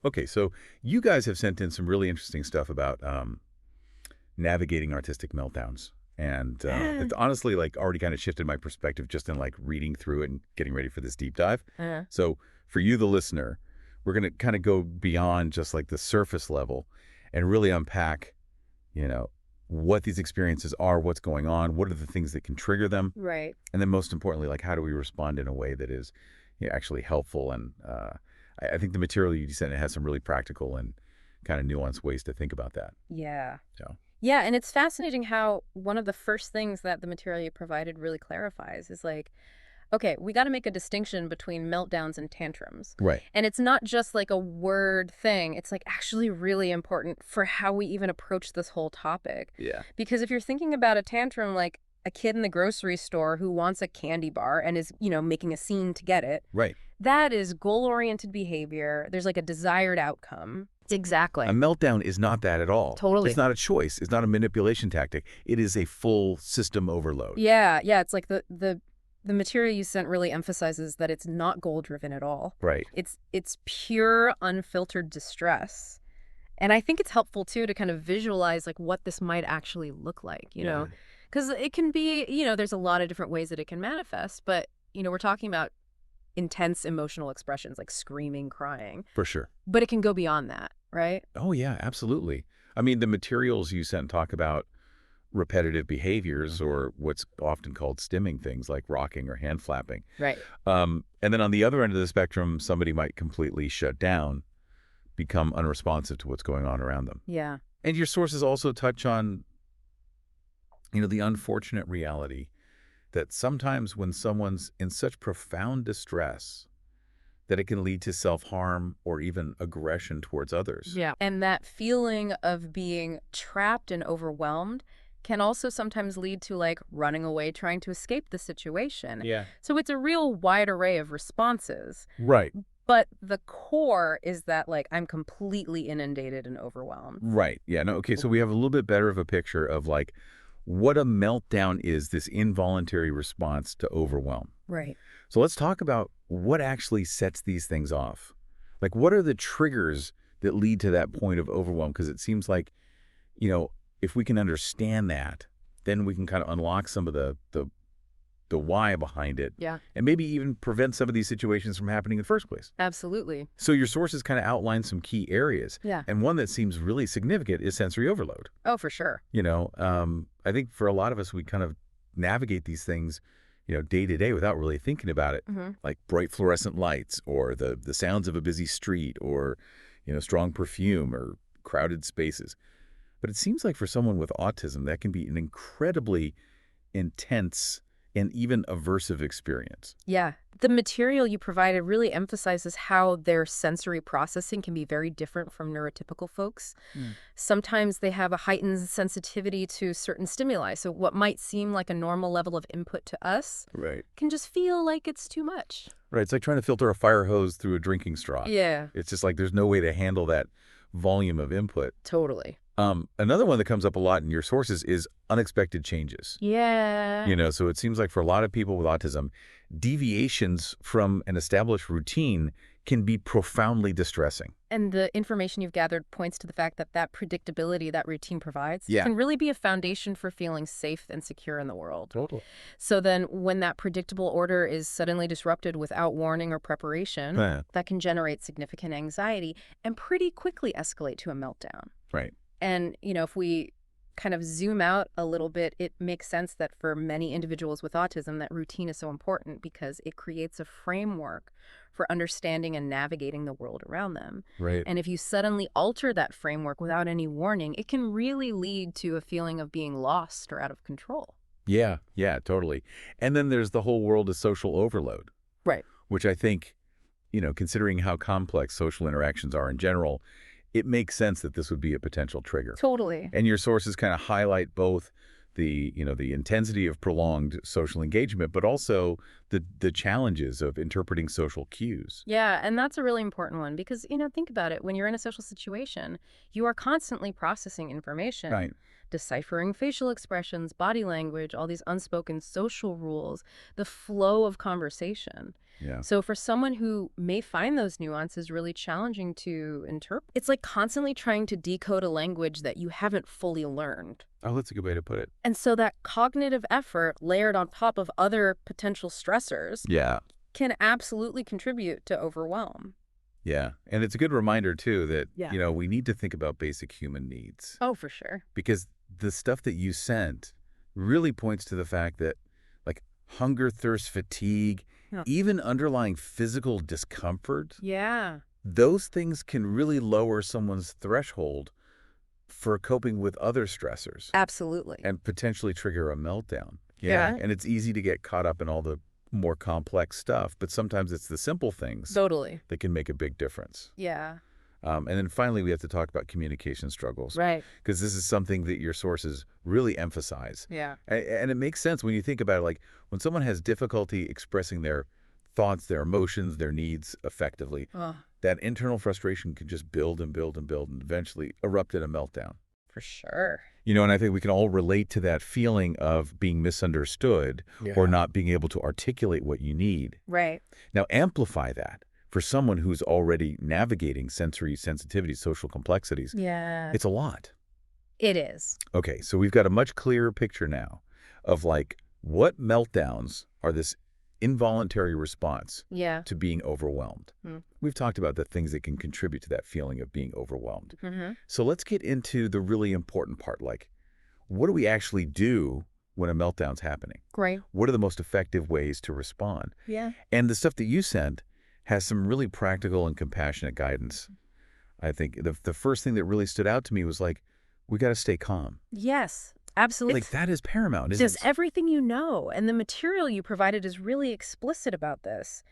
Okay, so you guys have sent in some really interesting stuff about navigating autistic meltdowns. And it's honestly like already kind of shifted my perspective just in like reading through it and getting ready for this deep dive. Uh, So for you, the listener, we're going to kind of go beyond just like the surface level and really unpack, you know, what these experiences are, what's going on, what are the things that can trigger them, right. and then most importantly, like how do we respond in a way that is actually helpful. And I think the material you sent has some really practical and kind of nuanced ways to think about that. Yeah. So, Yeah, and it's fascinating how one of the first things that the material you provided really clarifies is like, okay, we got to make a distinction between meltdowns and tantrums. right. And it's not just like a word thing, it's like actually really important for how we even approach this whole topic. Yeah. Because if you're thinking about a tantrum like a kid in the grocery store who wants a candy bar and is, making a scene to get it, Right. that is goal-oriented behavior. There's like a desired outcome. A Exactly. meltdown is not that at all. It's Totally. not a choice. It's not a manipulation tactic. It is a full system overload. Yeah, yeah. It's like the material you sent really emphasizes that it's not goal-driven at all. Right. It's pure, unfiltered distress. And I think it's helpful, too, to kind of visualize, like, what this might actually look like, Yeah. Because it can be, there's a lot of different ways that it can manifest. But, we're talking about intense emotional expressions like screaming, crying. For sure. But it can go beyond that, right? Oh, yeah, absolutely. I mean, the materials you sent talk about repetitive behaviors or what's often called stimming things like rocking or hand flapping. Right. And then on the other end of the spectrum, somebody might completely shut down, become unresponsive to what's going on around them. Yeah. And your sources also touch on, the unfortunate reality that sometimes when someone's in such profound distress that it can lead to self-harm or even aggression towards others. Yeah. And that feeling of being trapped and overwhelmed can also sometimes lead to like running away, trying to escape the situation. Yeah. So it's a real wide array of responses. Right. But the core is that like I'm completely inundated and overwhelmed. Right. Yeah. No. Okay. So we have a little bit better of a picture of like what a meltdown is, this involuntary response to overwhelm. Right. So let's talk about what actually sets these things off. Like, what are the triggers that lead to that point of overwhelm? Because it seems like, if we can understand that, then we can kind of unlock some of the why behind it. Yeah. And maybe even prevent some of these situations from happening in the first place. Absolutely. So your sources kind of outline some key areas. Yeah. And one that seems really significant is sensory overload. Oh, for sure. I think for a lot of us, we kind of navigate these things, day to day without really thinking about it, like bright fluorescent lights or the sounds of a busy street or, strong perfume or crowded spaces. But it seems like for someone with autism, that can be an incredibly intense and even aversive experience. Yeah. The material you provided really emphasizes how their sensory processing can be very different from neurotypical folks. Sometimes they have a heightened sensitivity to certain stimuli. So what might seem like a normal level of input to us Right. can just feel like it's too much. Right. It's like trying to filter a fire hose through a drinking straw. Yeah, It's just like there's no way to handle that volume of input. totally. Another one that comes up a lot in your sources is unexpected changes. Yeah. So it seems like for a lot of people with autism, deviations from an established routine can be profoundly distressing. And the information you've gathered points to the fact that that predictability that routine provides Yeah. can really be a foundation for feeling safe and secure in the world. Totally. So then when that predictable order is suddenly disrupted without warning or preparation, Yeah. that can generate significant anxiety and pretty quickly escalate to a meltdown. Right. And, if we kind of zoom out a little bit, it makes sense that for many individuals with autism, that routine is so important because it creates a framework for understanding and navigating the world around them. Right. And if you suddenly alter that framework without any warning, it can really lead to a feeling of being lost or out of control. Yeah. Yeah, totally. And then there's the whole world of social overload, Right. which I think, considering how complex social interactions are in general, it makes sense that this would be a potential trigger. Totally. And your sources kind of highlight both the intensity of prolonged social engagement, but also the challenges of interpreting social cues. Yeah, and that's a really important one because, think about it. When you're in a social situation, you are constantly processing information. Right. deciphering facial expressions, body language, all these unspoken social rules, the flow of conversation. Yeah. So for someone who may find those nuances really challenging to interpret, it's like constantly trying to decode a language that you haven't fully learned. Oh, that's a good way to put it. And so that cognitive effort layered on top of other potential stressors Yeah. can absolutely contribute to overwhelm. Yeah. And it's a good reminder, too, that, Yeah. we need to think about basic human needs. Oh, for sure. Because the stuff that you sent really points to the fact that, like, hunger, thirst, fatigue, Yeah. even underlying physical discomfort, Yeah. those things can really lower someone's threshold for coping with other stressors Absolutely. and potentially trigger a meltdown. Yeah. And it's easy to get caught up in all the more complex stuff, but sometimes it's the simple things Totally. that can make a big difference. Yeah. And then finally, we have to talk about communication struggles. Right. Because this is something that your sources really emphasize. Yeah. And it makes sense when you think about it, like when someone has difficulty expressing their thoughts, their emotions, their needs effectively, that internal frustration can just build and build and build and eventually erupt in a meltdown. For sure. And I think we can all relate to that feeling of being misunderstood or not being able to articulate what you need. Right. Now, amplify that for someone who's already navigating sensory sensitivity, social complexities. Yeah. It's a lot. It is. Okay, so we've got a much clearer picture now of like what meltdowns are this involuntary response to being overwhelmed. We've talked about the things that can contribute to that feeling of being overwhelmed. So let's get into the really important part, like what do we actually do when a meltdown's happening? Great. What are the most effective ways to respond? Yeah. And the stuff that you sent has some really practical and compassionate guidance. I think the first thing that really stood out to me was like, we got to stay calm. Yes. Absolutely. Like that is paramount, isn't it? Just everything you know, and the material you provided is really explicit about this.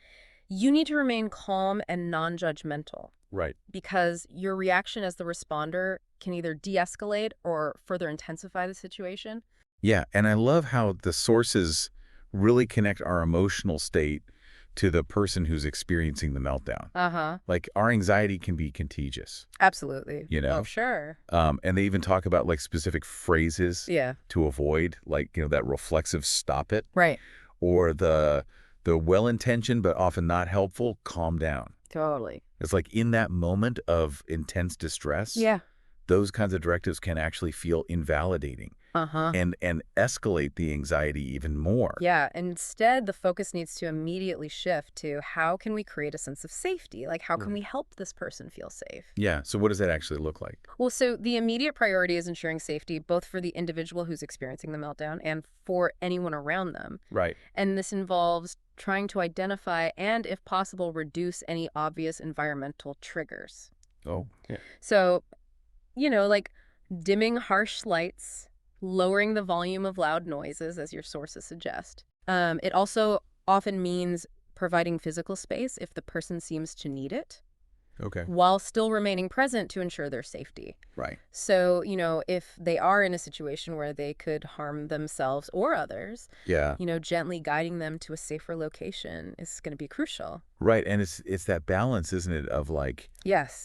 You need to remain calm and non-judgmental. Right. Because your reaction as the responder can either de-escalate or further intensify the situation. Yeah, and I love how the sources really connect our emotional state to the person who's experiencing the meltdown. Like our anxiety can be contagious. Absolutely. Oh, sure. And they even talk about like specific phrases to avoid, like, that reflexive stop it. Right. Or the well-intentioned but often not helpful calm down. Totally. It's like in that moment of intense distress, those kinds of directives can actually feel invalidating and escalate the anxiety even more. Yeah. Instead, the focus needs to immediately shift to how can we create a sense of safety? Like, how can we help this person feel safe? Yeah. So what does that actually look like? Well, so the immediate priority is ensuring safety, both for the individual who's experiencing the meltdown and for anyone around them. Right. And this involves trying to identify and, if possible, reduce any obvious environmental triggers. Oh, yeah. So, like dimming harsh lights, lowering the volume of loud noises, as your sources suggest. It also often means providing physical space if the person seems to need it. Okay. While still remaining present to ensure their safety. Right. So, if they are in a situation where they could harm themselves or others, gently guiding them to a safer location is going to be crucial. Right. And it's that balance, isn't it, of like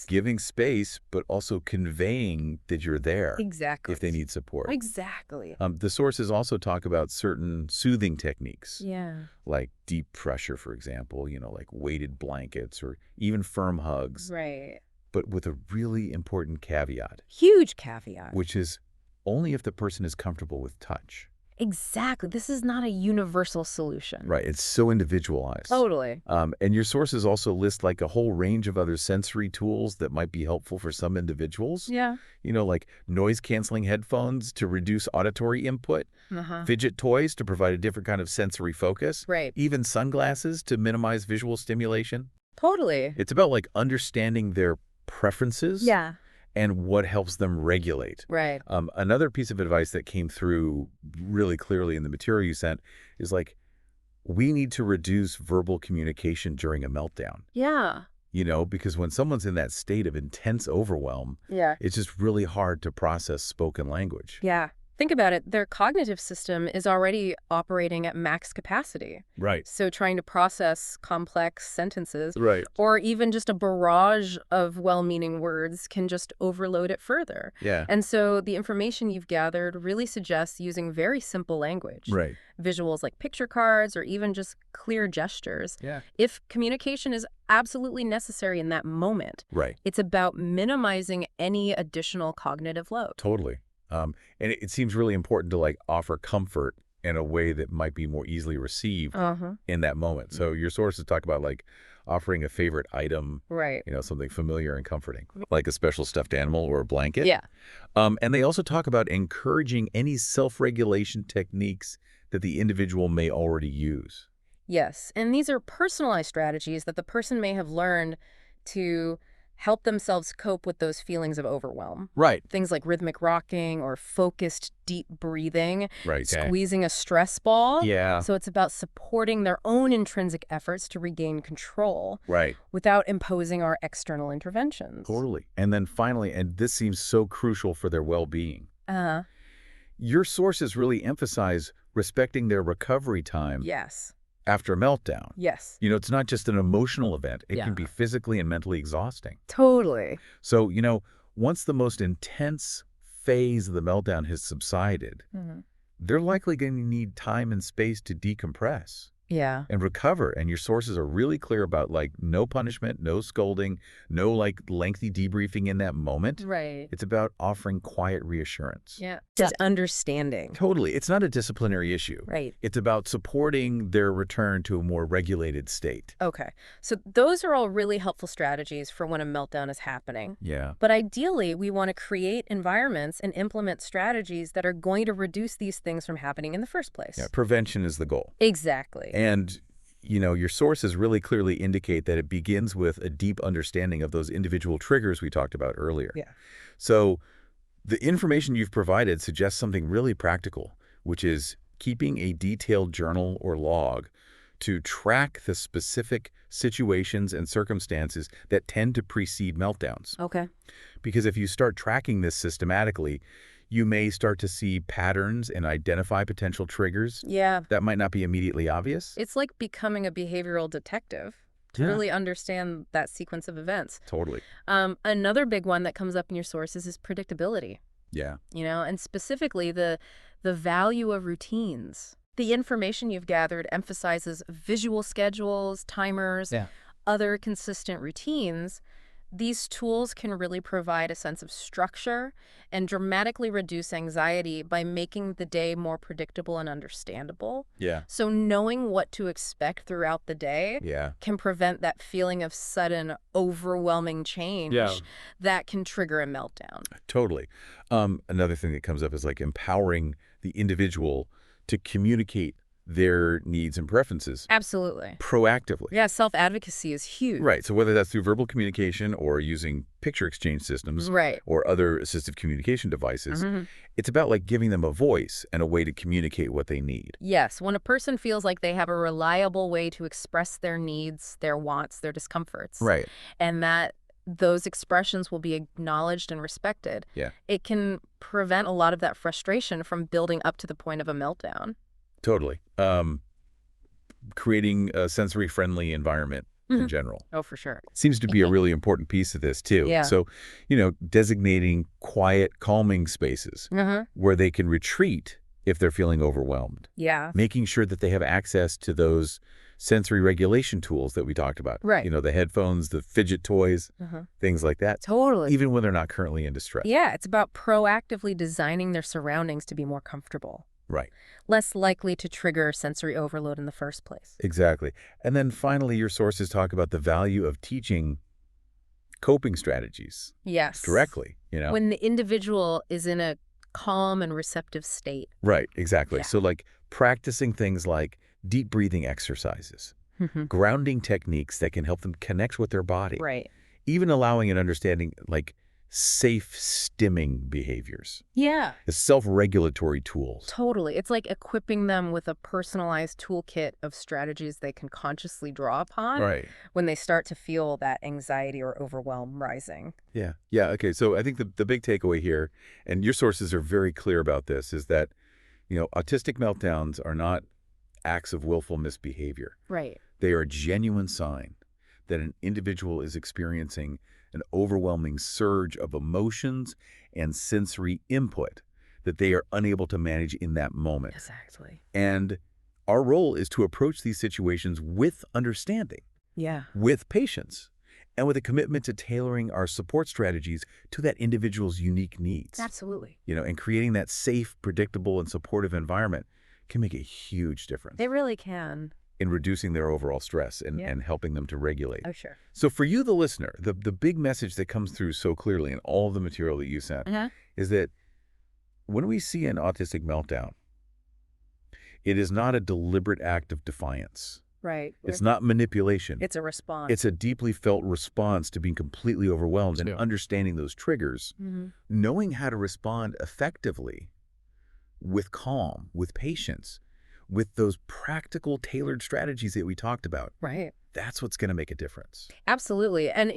giving space, but also conveying that you're there. Exactly. If they need support. Exactly. The sources also talk about certain soothing techniques. Yeah. Like deep pressure, for example, like weighted blankets or even firm hugs. Right. But with a really important caveat. Huge caveat. Which is only if the person is comfortable with touch. Exactly. This is not a universal solution. Right. It's so individualized. Totally. And your sources also list like a whole range of other sensory tools that might be helpful for some individuals. Yeah. Like noise-canceling headphones to reduce auditory input, fidget toys to provide a different kind of sensory focus, right? Even sunglasses to minimize visual stimulation. Totally. It's about like understanding their preferences. Yeah. And what helps them regulate. Right. Another piece of advice that came through really clearly in the material you sent is like, we need to reduce verbal communication during a meltdown. Yeah. Because when someone's in that state of intense overwhelm, it's just really hard to process spoken language. Yeah. Think about it. Their cognitive system is already operating at max capacity. Right. So trying to process complex sentences Right. or even just a barrage of well-meaning words can just overload it further. Yeah. And so the information you've gathered really suggests using very simple language. Right. Visuals like picture cards or even just clear gestures. Yeah. If communication is absolutely necessary in that moment, Right. it's about minimizing any additional cognitive load. Totally. And it seems really important to like offer comfort in a way that might be more easily received in that moment. So your sources talk about like offering a favorite item, Right. Something familiar and comforting, like a special stuffed animal or a blanket. Yeah. And they also talk about encouraging any self-regulation techniques that the individual may already use. Yes, and these are personalized strategies that the person may have learned to help themselves cope with those feelings of overwhelm. Right. Things like rhythmic rocking or focused deep breathing, Right. Okay. squeezing a stress ball. Yeah. So it's about supporting their own intrinsic efforts to regain control Right. without imposing our external interventions. Totally. And then finally, and this seems so crucial for their well-being, your sources really emphasize respecting their recovery time Yes. after a meltdown. Yes. It's not just an emotional event. It Yeah. can be physically and mentally exhausting. Totally. So, once the most intense phase of the meltdown has subsided, they're likely going to need time and space to decompress Yeah. and recover. And your sources are really clear about like no punishment, no scolding, no like lengthy debriefing in that moment. Right. It's about offering quiet reassurance. Yeah. Just understanding. Totally. It's not a disciplinary issue. Right. It's about supporting their return to a more regulated state. Okay. So those are all really helpful strategies for when a meltdown is happening. Yeah. But ideally, we want to create environments and implement strategies that are going to reduce these things from happening in the first place. Yeah. Prevention is the goal. Exactly. And, your sources really clearly indicate that it begins with a deep understanding of those individual triggers we talked about earlier. Yeah. So the information you've provided suggests something really practical, which is keeping a detailed journal or log to track the specific situations and circumstances that tend to precede meltdowns. Okay. Because if you start tracking this systematically, you may start to see patterns and identify potential triggers Yeah. that might not be immediately obvious. It's like becoming a behavioral detective to Yeah. really understand that sequence of events. Totally. Another big one that comes up in your sources is predictability, Yeah. and specifically the value of routines. The information you've gathered emphasizes visual schedules, timers, other consistent routines. These tools can really provide a sense of structure and dramatically reduce anxiety by making the day more predictable and understandable. Yeah. So knowing what to expect throughout the day can prevent that feeling of sudden, overwhelming change that can trigger a meltdown. Totally. Another thing that comes up is like empowering the individual to communicate their needs and preferences Absolutely. proactively. Yeah, self-advocacy is huge. Right. So whether that's through verbal communication or using picture exchange systems or other assistive communication devices, it's about like giving them a voice and a way to communicate what they need. Yes, when a person feels like they have a reliable way to express their needs, their wants, their discomforts. Right. And that those expressions will be acknowledged and respected. Yeah. It can prevent a lot of that frustration from building up to the point of a meltdown. Totally. Creating a sensory-friendly environment in general. Oh, for sure. Seems to be a really important piece of this, too. Yeah. So, designating quiet, calming spaces where they can retreat if they're feeling overwhelmed. Yeah. Making sure that they have access to those sensory regulation tools that we talked about. Right. The headphones, the fidget toys, things like that. Totally. Even when they're not currently in distress. Yeah, it's about proactively designing their surroundings to be more comfortable. Right. Less likely to trigger sensory overload in the first place. Exactly. And then finally, your sources talk about the value of teaching coping strategies. Yes. Directly, When the individual is in a calm and receptive state. Right, exactly. Yeah. So like practicing things like deep breathing exercises, grounding techniques that can help them connect with their body. Right. Even allowing and understanding like safe stimming behaviors, Yeah. as self-regulatory tools. Totally. It's like equipping them with a personalized toolkit of strategies they can consciously draw upon Right. when they start to feel that anxiety or overwhelm rising. Yeah. Yeah. Okay. So I think the big takeaway here, and your sources are very clear about this, is that, autistic meltdowns are not acts of willful misbehavior. Right. They are a genuine sign that an individual is experiencing an overwhelming surge of emotions and sensory input that they are unable to manage in that moment. Exactly. And our role is to approach these situations with understanding, Yeah. with patience, and with a commitment to tailoring our support strategies to that individual's unique needs. Absolutely. And creating that safe, predictable, and supportive environment can make a huge difference They really can. in reducing their overall stress and, Yeah. and helping them to regulate. Oh, sure. So for you, the listener, the big message that comes through so clearly in all of the material that you sent is that when we see an autistic meltdown, it is not a deliberate act of defiance. Right. It's not manipulation. It's a response. It's a deeply felt response to being completely overwhelmed and understanding those triggers, knowing how to respond effectively with calm, with patience, with those practical, tailored strategies that we talked about. Right. That's what's going to make a difference. Absolutely. And,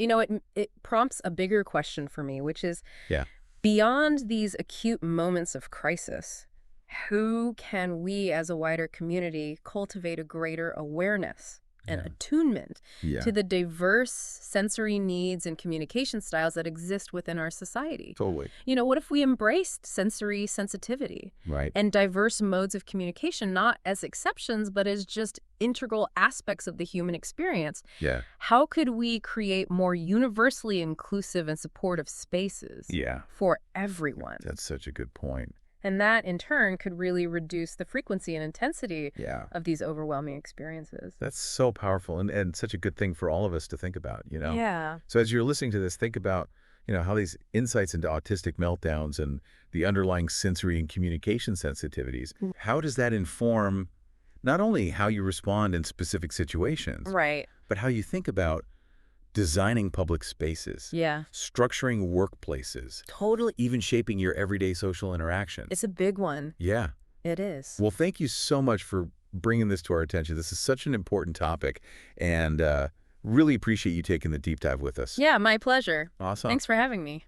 it prompts a bigger question for me, which is, Yeah. beyond these acute moments of crisis, who can we as a wider community cultivate a greater awareness and attunement to the diverse sensory needs and communication styles that exist within our society? Totally. What if we embraced sensory sensitivity Right. and diverse modes of communication, not as exceptions, but as just integral aspects of the human experience? Yeah. How could we create more universally inclusive and supportive spaces for everyone? That's such a good point. And that, in turn, could really reduce the frequency and intensity Yeah. of these overwhelming experiences. That's so powerful and such a good thing for all of us to think about, Yeah. So as you're listening to this, think about, how these insights into autistic meltdowns and the underlying sensory and communication sensitivities, how does that inform not only how you respond in specific situations, Right. but how you think about designing public spaces, structuring workplaces, Totally. even shaping your everyday social interactions. It's a big one. Yeah. It is. Well, thank you so much for bringing this to our attention. This is such an important topic, and really appreciate you taking the deep dive with us. Yeah, my pleasure. Awesome. Thanks for having me.